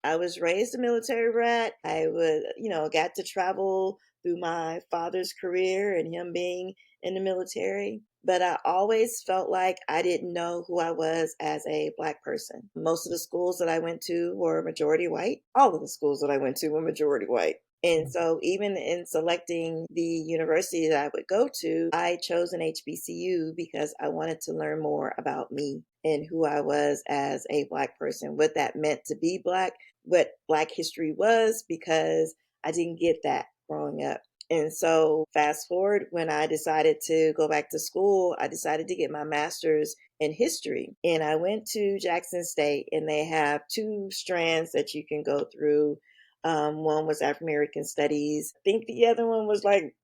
I was raised a military brat. I would, got to travel through my father's career and him being in the military. But I always felt like I didn't know who I was as a Black person. Most of the schools that I went to were majority white. All of the schools that I went to were majority white. And so, even in selecting the university that I would go to, I chose an HBCU because I wanted to learn more about me and who I was as a Black person, what that meant to be Black, what Black history was, because I didn't get that growing up. And so, fast forward, when I decided to go back to school, I decided to get my master's in history. And I went to Jackson State, and they have two strands that you can go through. One was African American studies. I think the other one was like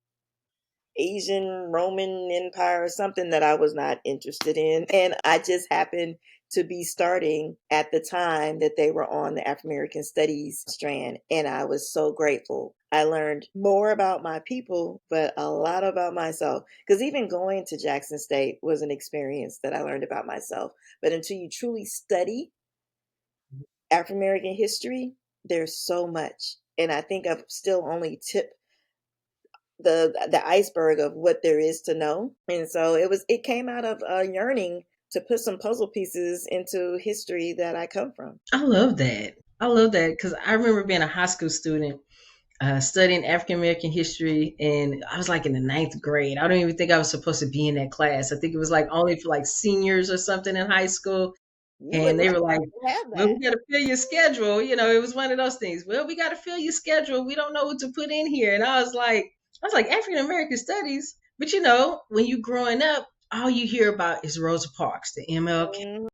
Asian Roman Empire or something that I was not interested in. And I just happened to be starting at the time that they were on the African American Studies strand. And I was so grateful. I learned more about my people, but a lot about myself. Because even going to Jackson State was an experience that I learned about myself. But until you truly study African American history, there's so much. And I think I've still only tipped the iceberg of what there is to know. And so it came out of a yearning to put some puzzle pieces into history that I come from. I love that. I love that because I remember being a high school student studying African American history, and I was like in the ninth grade. I don't even think I was supposed to be in that class. I think it was like only for like seniors or something in high school. You would And they were like, like to have "Well, that. we got to fill your schedule." It was one of those things. Well, we got to fill your schedule. We don't know what to put in here. And I was like African American studies. But when you growing up, all you hear about is Rosa Parks, the MLK, Mhm.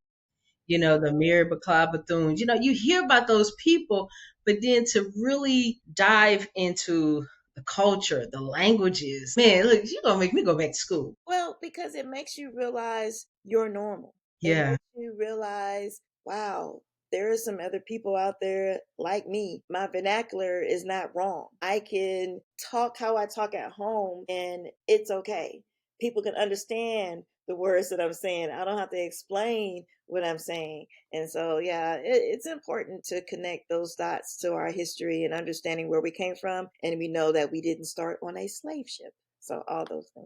the Mary Bacall Bethunes. You hear about those people, but then to really dive into the culture, the languages, man, look, you're gonna make me go back to school. Well, because it makes you realize you're normal. It Yeah. makes you realize, wow, there are some other people out there like me. My vernacular is not wrong. I can talk how I talk at home and it's okay. People can understand the words that I'm saying. I don't have to explain what I'm saying. And so, yeah, it's important to connect those dots to our history and understanding where we came from. And we know that we didn't start on a slave ship. So, all those things.